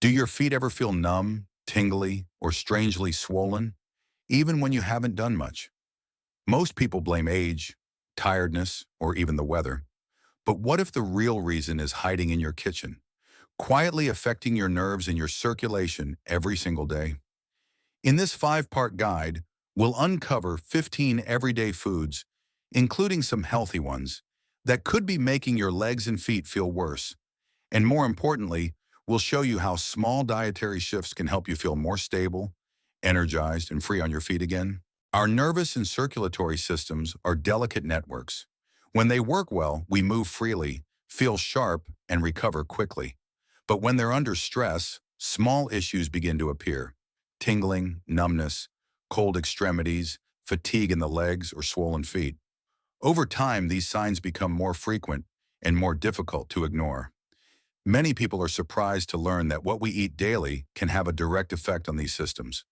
Do your feet ever feel numb, tingly, or strangely swollen, even when you haven't done much? Most people blame age, tiredness, or even the weather. But what if the real reason is hiding in your kitchen, quietly affecting your nerves and your circulation every single day? In this 5-part guide, we'll uncover 15 everyday foods, including some healthy ones, that could be making your legs and feet feel worse. And more importantly, we'll show you how small dietary shifts can help you feel more stable, energized, and free on your feet again. Our nervous and circulatory systems are delicate networks. When they work well, we move freely, feel sharp, and recover quickly. But when they're under stress, small issues begin to appear: tingling, numbness, cold extremities, fatigue in the legs, or swollen feet. Over time, these signs become more frequent and more difficult to ignore. Many people are surprised to learn that what we eat daily can have a direct effect on these systems.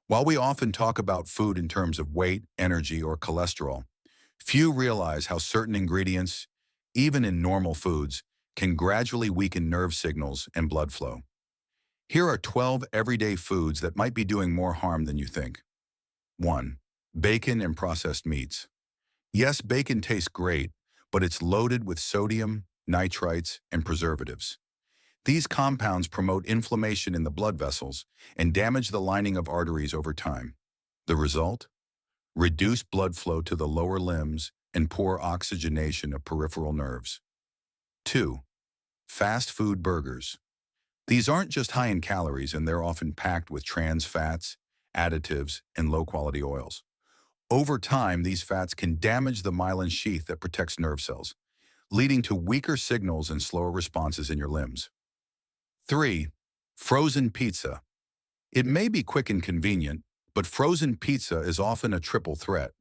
While we often talk about food in terms of weight, energy, or cholesterol, few realize how certain ingredients, even in normal foods, can gradually weaken nerve signals and blood flow. Here are 12 everyday foods that might be doing more harm than you think. 1. Bacon and processed meats. Yes, bacon tastes great, but it's loaded with sodium, nitrites, and preservatives. These compounds promote inflammation in the blood vessels and damage the lining of arteries over time. The result? Reduced blood flow to the lower limbs and poor oxygenation of peripheral nerves. 2. Fast food burgers. These aren't just high in calories, and they're often packed with trans fats, additives, and low-quality oils. Over time, these fats can damage the myelin sheath that protects nerve cells, leading to weaker signals and slower responses in your limbs. 3. Frozen pizza. It may be quick and convenient, but frozen pizza is often a triple threat: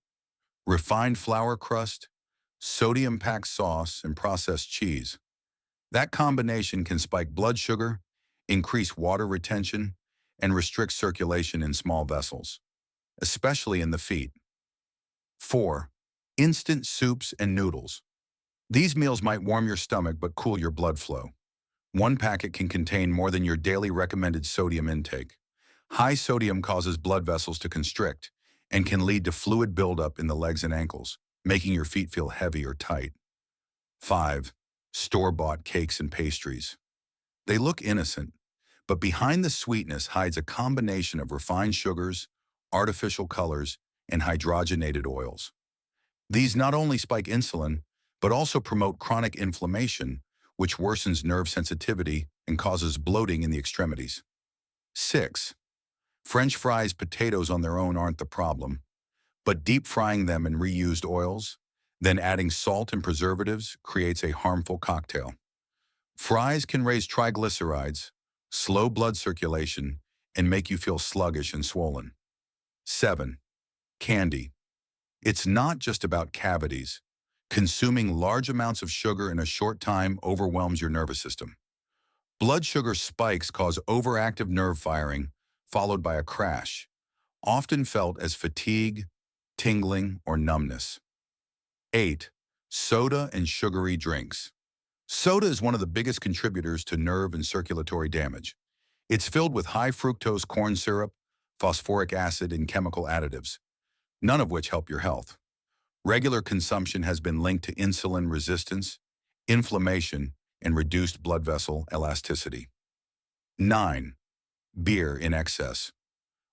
refined flour crust, sodium-packed sauce, and processed cheese. That combination can spike blood sugar, increase water retention, and restrict circulation in small vessels, especially in the feet. 4. Instant soups and noodles. These meals might warm your stomach but cool your blood flow. One packet can contain more than your daily recommended sodium intake. High sodium causes blood vessels to constrict and can lead to fluid buildup in the legs and ankles, making your feet feel heavy or tight. 5. Store-bought cakes and pastries. They look innocent, but behind the sweetness hides a combination of refined sugars, artificial colors, and hydrogenated oils. These not only spike insulin, but also promote chronic inflammation, which worsens nerve sensitivity and causes bloating in the extremities. 6. French fries potatoes on their own aren't the problem, but deep frying them in reused oils, then adding salt and preservatives creates a harmful cocktail. Fries can raise triglycerides, slow blood circulation, and make you feel sluggish and swollen. 7. Candy. It's not just about cavities. Consuming large amounts of sugar in a short time overwhelms your nervous system. Blood sugar spikes cause overactive nerve firing, followed by a crash, often felt as fatigue, tingling, or numbness. 8. Soda and sugary drinks. Soda is one of the biggest contributors to nerve and circulatory damage. It's filled with high fructose corn syrup, phosphoric acid, and chemical additives, none of which help your health. Regular consumption has been linked to insulin resistance, inflammation, and reduced blood vessel elasticity. 9. Beer in excess.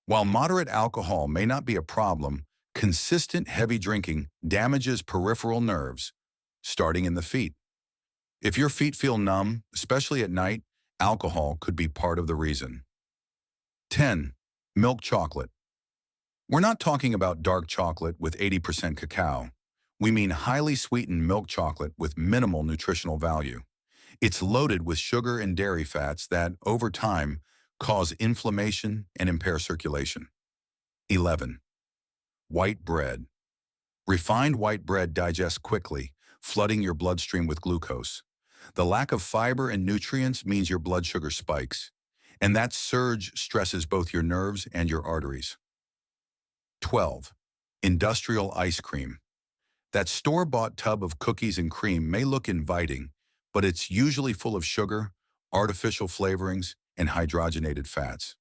While moderate alcohol may not be a problem, consistent heavy drinking damages peripheral nerves, starting in the feet. If your feet feel numb, especially at night, alcohol could be part of the reason. 10. Milk chocolate. We're not talking about dark chocolate with 80% cacao. We mean highly sweetened milk chocolate with minimal nutritional value. It's loaded with sugar and dairy fats that, over time, cause inflammation and impair circulation. 11. White bread. Refined white bread digests quickly, flooding your bloodstream with glucose. The lack of fiber and nutrients means your blood sugar spikes, and that surge stresses both your nerves and your arteries. 12. Industrial ice cream. That store-bought tub of cookies and cream may look inviting, but it's usually full of sugar, artificial flavorings, and hydrogenated fats.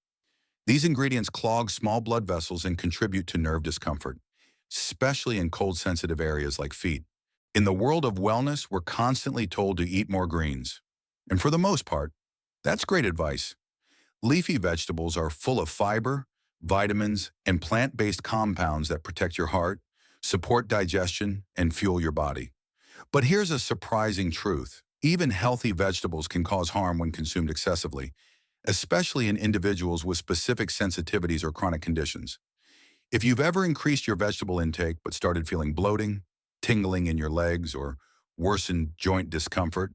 These ingredients clog small blood vessels and contribute to nerve discomfort, especially in cold-sensitive areas like feet. In the world of wellness, we're constantly told to eat more greens. And for the most part, that's great advice. Leafy vegetables are full of fiber, vitamins, and plant-based compounds that protect your heart, support digestion, and fuel your body. But here's a surprising truth. Even healthy vegetables can cause harm when consumed excessively, especially in individuals with specific sensitivities or chronic conditions. If you've ever increased your vegetable intake but started feeling bloating, tingling in your legs, or worsened joint discomfort,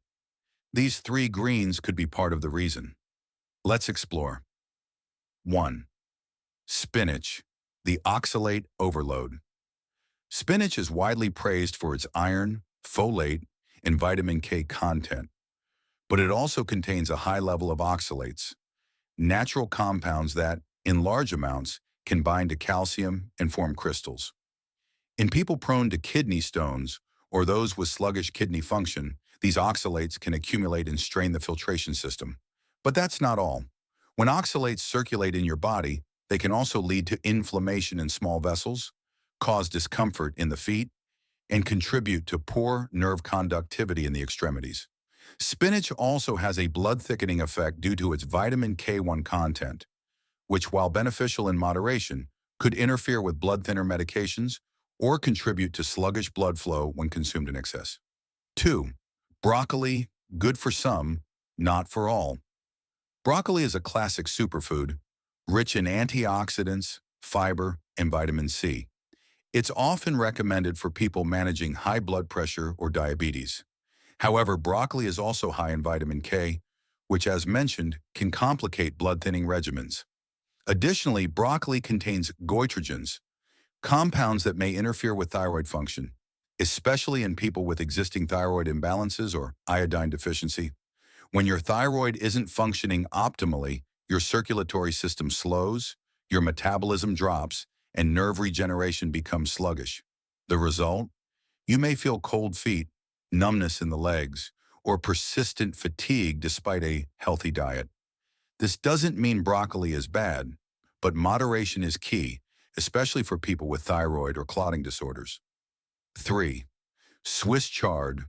these three greens could be part of the reason. Let's explore. 1. Spinach, the oxalate overload. Spinach is widely praised for its iron, folate, and vitamin K content, but it also contains a high level of oxalates, natural compounds that, in large amounts, can bind to calcium and form crystals. In people prone to kidney stones or those with sluggish kidney function, these oxalates can accumulate and strain the filtration system. But that's not all. When oxalates circulate in your body, they can also lead to inflammation in small vessels, cause discomfort in the feet, and contribute to poor nerve conductivity in the extremities. Spinach also has a blood-thickening effect due to its vitamin K1 content, which, while beneficial in moderation, could interfere with blood thinner medications or contribute to sluggish blood flow when consumed in excess. 2. Broccoli, good for some, not for all. Broccoli is a classic superfood, rich in antioxidants, fiber, and vitamin C. It's often recommended for people managing high blood pressure or diabetes. However, broccoli is also high in vitamin K, which, as mentioned, can complicate blood-thinning regimens. Additionally, broccoli contains goitrogens, compounds that may interfere with thyroid function, especially in people with existing thyroid imbalances or iodine deficiency. When your thyroid isn't functioning optimally, your circulatory system slows, your metabolism drops, and nerve regeneration becomes sluggish. The result? You may feel cold feet, numbness in the legs, or persistent fatigue despite a healthy diet. This doesn't mean broccoli is bad, but moderation is key, especially for people with thyroid or clotting disorders. 3. Swiss chard,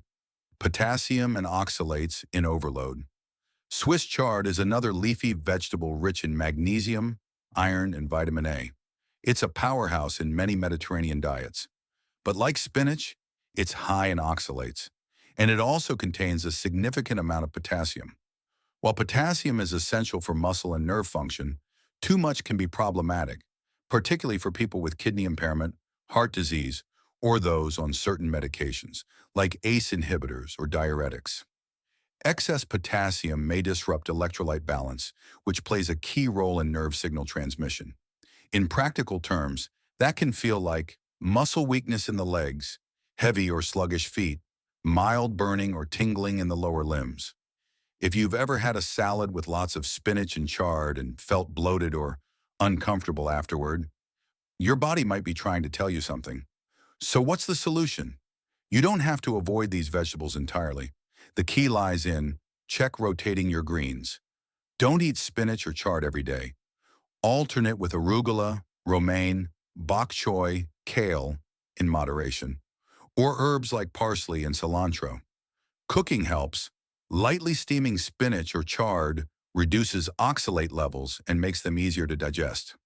potassium and oxalates in overload. Swiss chard is another leafy vegetable rich in magnesium, iron, and vitamin A. It's a powerhouse in many Mediterranean diets. But like spinach, it's high in oxalates, and it also contains a significant amount of potassium. While potassium is essential for muscle and nerve function, too much can be problematic, particularly for people with kidney impairment, heart disease, or those on certain medications, like ACE inhibitors or diuretics. Excess potassium may disrupt electrolyte balance, which plays a key role in nerve signal transmission. In practical terms, that can feel like muscle weakness in the legs, heavy or sluggish feet, mild burning or tingling in the lower limbs. If you've ever had a salad with lots of spinach and chard and felt bloated or uncomfortable afterward, your body might be trying to tell you something. So what's the solution? You don't have to avoid these vegetables entirely. The key lies in check rotating your greens. Don't eat spinach or chard every day. Alternate with arugula, romaine, bok choy, kale in moderation, or herbs like parsley and cilantro. Cooking helps. Lightly steaming spinach or chard reduces oxalate levels and makes them easier to digest.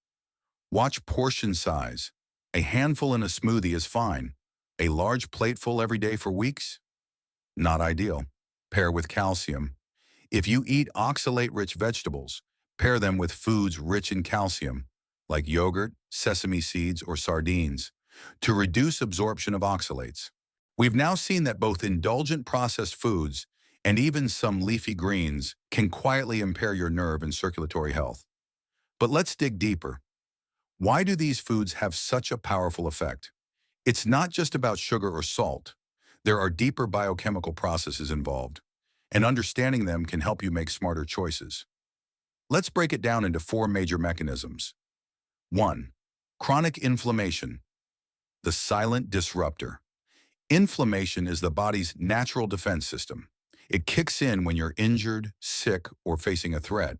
Watch portion size. A handful in a smoothie is fine. A large plateful every day for weeks? Not ideal. Pair with calcium. If you eat oxalate-rich vegetables, pair them with foods rich in calcium, like yogurt, sesame seeds, or sardines, to reduce absorption of oxalates. We've now seen that both indulgent processed foods and even some leafy greens can quietly impair your nerve and circulatory health. But let's dig deeper. Why do these foods have such a powerful effect? It's not just about sugar or salt. There are deeper biochemical processes involved, and understanding them can help you make smarter choices. Let's break it down into 4 major mechanisms. 1. Chronic inflammation, the silent disruptor. Inflammation is the body's natural defense system. It kicks in when you're injured, sick, or facing a threat.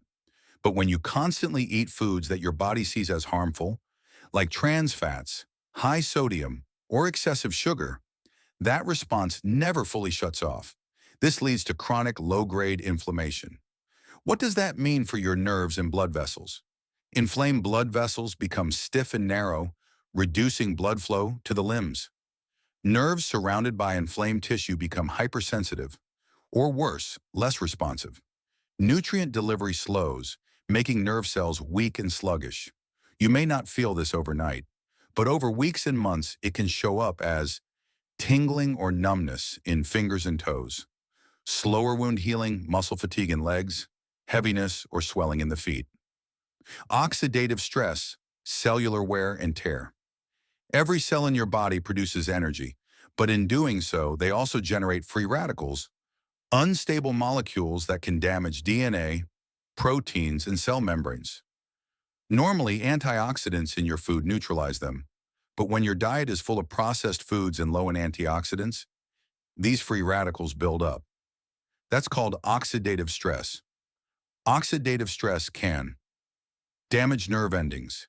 But when you constantly eat foods that your body sees as harmful, like trans fats, high sodium, or excessive sugar, that response never fully shuts off. This leads to chronic low-grade inflammation. What does that mean for your nerves and blood vessels? Inflamed blood vessels become stiff and narrow, reducing blood flow to the limbs. Nerves surrounded by inflamed tissue become hypersensitive, or worse, less responsive. Nutrient delivery slows, making nerve cells weak and sluggish. You may not feel this overnight, but over weeks and months it can show up as tingling or numbness in fingers and toes, slower wound healing, muscle fatigue in legs, heaviness or swelling in the feet. Oxidative stress, cellular wear and tear. Every cell in your body produces energy, but in doing so, they also generate free radicals, unstable molecules that can damage DNA, proteins, and cell membranes. Normally, antioxidants in your food neutralize them, but when your diet is full of processed foods and low in antioxidants, these free radicals build up. That's called oxidative stress. Oxidative stress can damage nerve endings,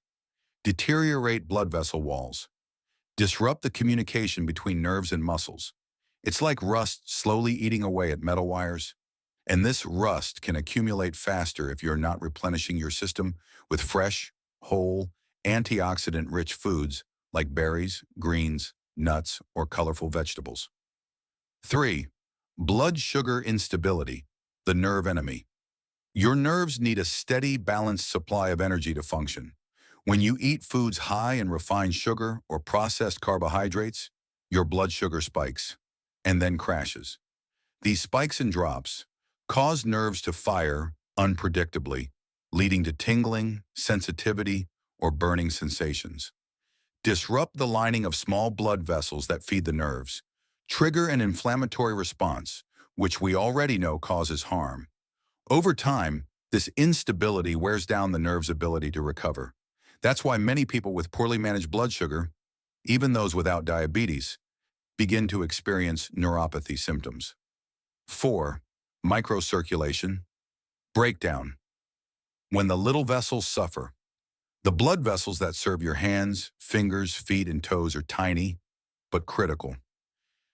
deteriorate blood vessel walls, disrupt the communication between nerves and muscles. It's like rust slowly eating away at metal wires, and this rust can accumulate faster if you're not replenishing your system with fresh, whole, antioxidant-rich foods like berries, greens, nuts, or colorful vegetables. 3. Blood sugar instability, the nerve enemy. Your nerves need a steady, balanced supply of energy to function. When you eat foods high in refined sugar or processed carbohydrates, your blood sugar spikes and then crashes. These spikes and drops cause nerves to fire unpredictably, leading to tingling, sensitivity, or burning sensations. Disrupt the lining of small blood vessels that feed the nerves, trigger an inflammatory response, which we already know causes harm. Over time, this instability wears down the nerve's ability to recover. That's why many people with poorly managed blood sugar, even those without diabetes, begin to experience neuropathy symptoms. 4. Microcirculation, breakdown. When the little vessels suffer, the blood vessels that serve your hands, fingers, feet, and toes are tiny, but critical.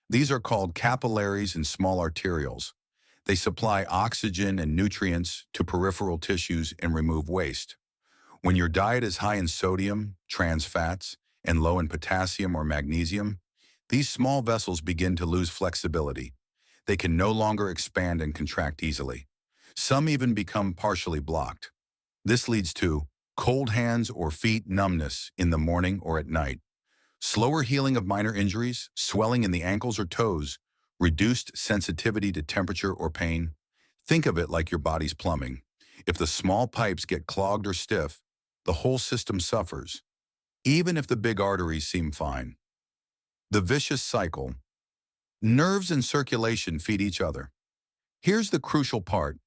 These are called capillaries and small arterioles. They supply oxygen and nutrients to peripheral tissues and remove waste. When your diet is high in sodium, trans fats, and low in potassium or magnesium, these small vessels begin to lose flexibility. They can no longer expand and contract easily. Some even become partially blocked. This leads to cold hands or feet numbness in the morning or at night, slower healing of minor injuries, swelling in the ankles or toes, reduced sensitivity to temperature or pain. Think of it like your body's plumbing. If the small pipes get clogged or stiff, the whole system suffers, even if the big arteries seem fine. The vicious cycle. Nerves and circulation feed each other. Here's the crucial part.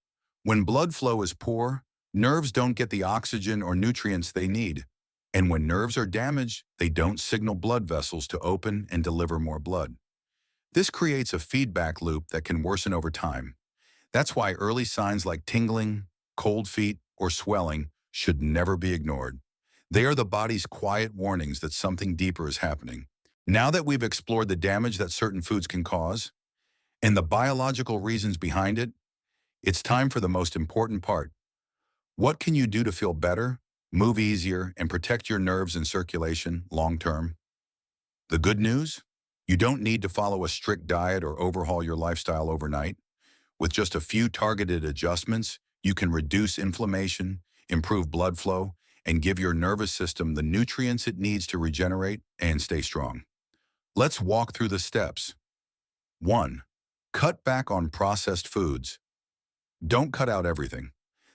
When blood flow is poor, nerves don't get the oxygen or nutrients they need. And when nerves are damaged, they don't signal blood vessels to open and deliver more blood. This creates a feedback loop that can worsen over time. That's why early signs like tingling, cold feet, or swelling should never be ignored. They are the body's quiet warnings that something deeper is happening. Now that we've explored the damage that certain foods can cause and the biological reasons behind it, it's time for the most important part. What can you do to feel better, move easier, and protect your nerves and circulation long-term? The good news? You don't need to follow a strict diet or overhaul your lifestyle overnight. With just a few targeted adjustments, you can reduce inflammation, improve blood flow, and give your nervous system the nutrients it needs to regenerate and stay strong. Let's walk through the steps. 1. Cut back on processed foods. Don't cut out everything.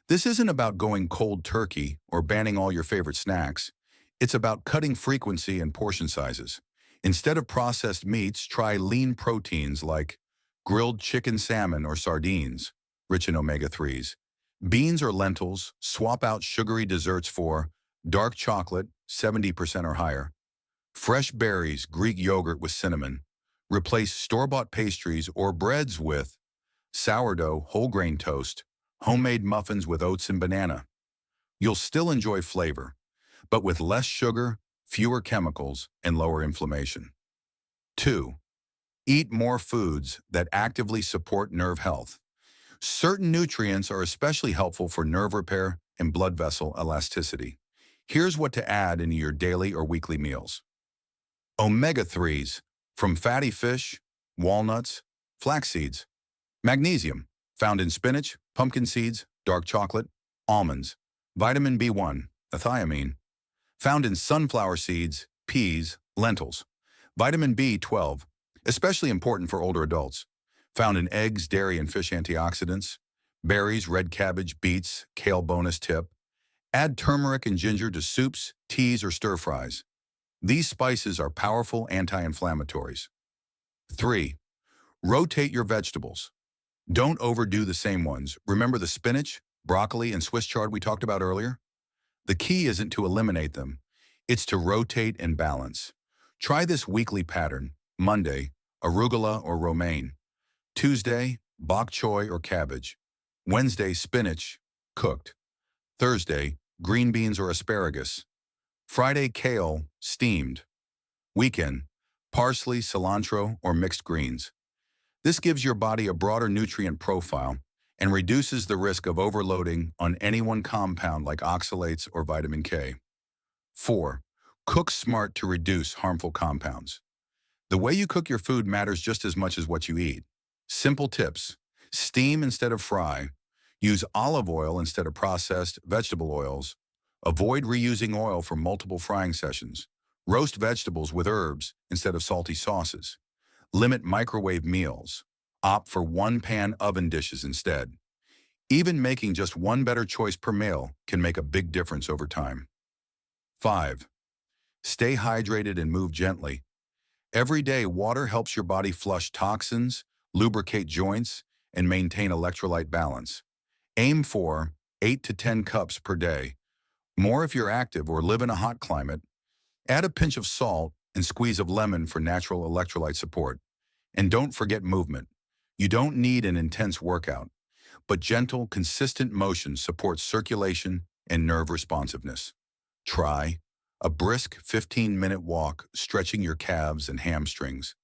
This isn't about going cold turkey or banning all your favorite snacks. It's about cutting frequency and portion sizes. Instead of processed meats, try lean proteins like grilled chicken, salmon, or sardines, rich in omega-3s. Beans or lentils, swap out sugary desserts for dark chocolate, 70% or higher. Fresh berries, Greek yogurt with cinnamon. Replace store-bought pastries or breads with sourdough, whole grain toast, homemade muffins with oats and banana. You'll still enjoy flavor, but with less sugar, fewer chemicals, and lower inflammation. 2. Eat more foods that actively support nerve health. Certain nutrients are especially helpful for nerve repair and blood vessel elasticity. Here's what to add into your daily or weekly meals. Omega-3s from fatty fish, walnuts, flax seeds. Magnesium found in spinach, pumpkin seeds, dark chocolate, almonds. Vitamin B1, thiamine, found in sunflower seeds, peas, lentils. Vitamin B12, especially important for older adults, found in eggs, dairy, and fish antioxidants. Berries, red cabbage, beets, kale bonus tip. Add turmeric and ginger to soups, teas, or stir-fries. These spices are powerful anti-inflammatories. 3. Rotate your vegetables. Don't overdo the same ones. Remember the spinach, broccoli, and Swiss chard we talked about earlier? The key isn't to eliminate them. It's to rotate and balance. Try this weekly pattern. Monday, arugula or romaine. Tuesday, bok choy or cabbage. Wednesday, spinach, cooked. Thursday, green beans or asparagus. Friday, kale, steamed. Weekend, parsley, cilantro, or mixed greens. This gives your body a broader nutrient profile and reduces the risk of overloading on any one compound like oxalates or vitamin K. 4. Cook smart to reduce harmful compounds. The way you cook your food matters just as much as what you eat. Simple tips. Steam instead of fry. Use olive oil instead of processed vegetable oils. Avoid reusing oil for multiple frying sessions. Roast vegetables with herbs instead of salty sauces. Limit microwave meals. Opt for one-pan oven dishes instead. Even making just one better choice per meal can make a big difference over time. 5. Stay hydrated and move gently. Every day, water helps your body flush toxins, lubricate joints, and maintain electrolyte balance. Aim for 8 to 10 cups per day. More if you're active or live in a hot climate. Add a pinch of salt and squeeze of lemon for natural electrolyte support. And don't forget movement. You don't need an intense workout, but gentle, consistent motion supports circulation and nerve responsiveness. Try a brisk 15-minute walk, stretching your calves and hamstrings.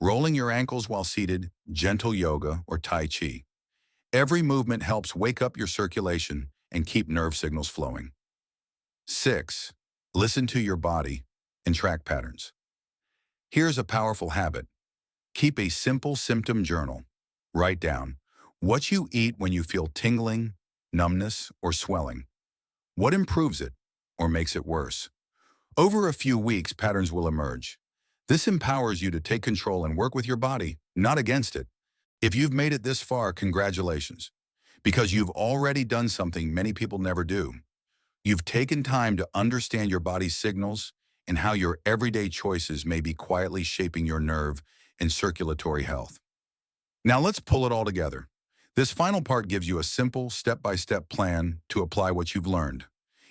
Rolling your ankles while seated, gentle yoga or Tai Chi. Every movement helps wake up your circulation and keep nerve signals flowing. 6. Listen to your body and track patterns. Here's a powerful habit. Keep a simple symptom journal. Write down what you eat when you feel tingling, numbness, or swelling. What improves it or makes it worse? Over a few weeks, patterns will emerge. This empowers you to take control and work with your body, not against it. If you've made it this far, congratulations, because you've already done something many people never do. You've taken time to understand your body's signals and how your everyday choices may be quietly shaping your nerve and circulatory health. Now let's pull it all together. This final part gives you a simple, step-by-step plan to apply what you've learned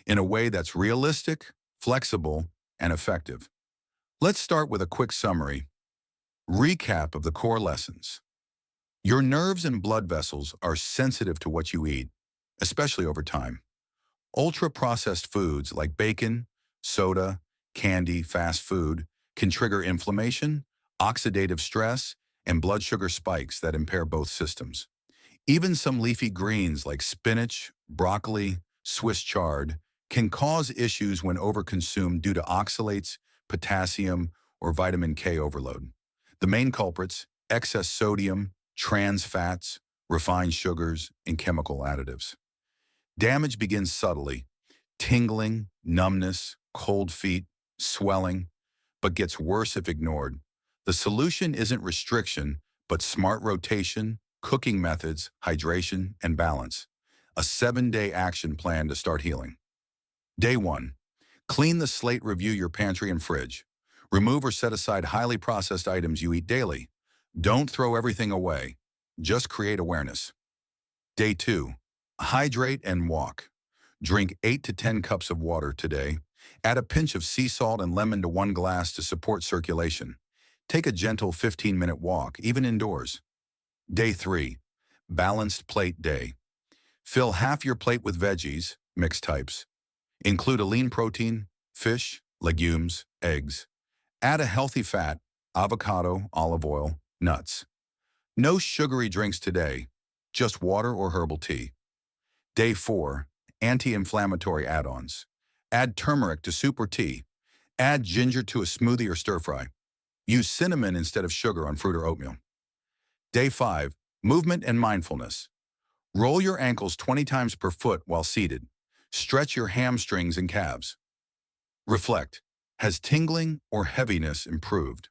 in a way that's realistic, flexible, and effective. Let's start with a quick summary. Recap of the core lessons. Your nerves and blood vessels are sensitive to what you eat, especially over time. Ultra-processed foods like bacon, soda, candy, fast food can trigger inflammation, oxidative stress, and blood sugar spikes that impair both systems. Even some leafy greens like spinach, broccoli, Swiss chard can cause issues when overconsumed due to oxalates, potassium, or vitamin K overload. The main culprits: excess sodium, trans fats, refined sugars, and chemical additives. Damage begins subtly: tingling, numbness, cold feet, swelling, but gets worse if ignored. The solution isn't restriction, but smart rotation, cooking methods, hydration, and balance. A 7-day action plan to start healing. Day 1. Clean the slate. Review your pantry and fridge. Remove or set aside highly processed items you eat daily. Don't throw everything away. Just create awareness. Day 2. Hydrate and walk. Drink 8 to 10 cups of water today. Add a pinch of sea salt and lemon to 1 glass to support circulation. Take a gentle 15-minute walk, even indoors. Day 3. Balanced plate day. Fill half your plate with veggies, mixed types, Include a lean protein, fish, legumes, eggs. Add a healthy fat, avocado, olive oil, nuts. No sugary drinks today, just water or herbal tea. Day 4, anti-inflammatory add-ons. Add turmeric to soup or tea. Add ginger to a smoothie or stir-fry. Use cinnamon instead of sugar on fruit or oatmeal. Day 5, movement and mindfulness. Roll your ankles 20 times per foot while seated. Stretch your hamstrings and calves. Reflect. Has tingling or heaviness improved?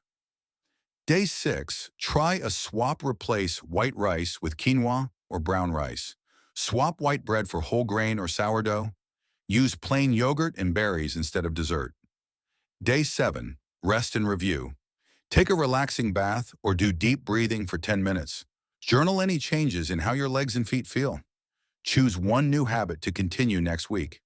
Day 6, try a swap-replace white rice with quinoa or brown rice. Swap white bread for whole grain or sourdough. Use plain yogurt and berries instead of dessert. Day 7, rest and review. Take a relaxing bath or do deep breathing for 10 minutes. Journal any changes in how your legs and feet feel. Choose one new habit to continue next week.